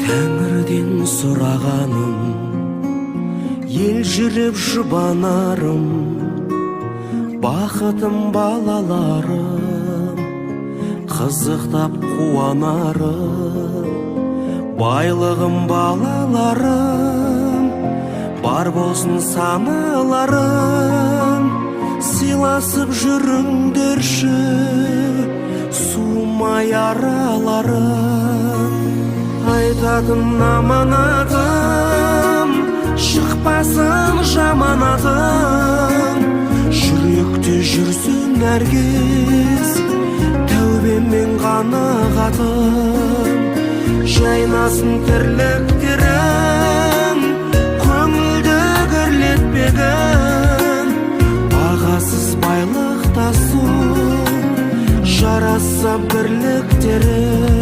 Тәңірден сұрағаным, ел жүріп жұбанарым, бақытым балаларым, қызықтап қуанарым, байлығым балаларым, бар болсын саналарым, сыйласып жүріңдерші, суымай араларым. Айтатын аманатым, шықпасын жаманатым, жүректе жүрсін әркез, тәубеммен қанағатым. Жайнасын тірліктерің, көңілді кірлетпегін, бағасыз байлықтасу, жараса бірліктерің.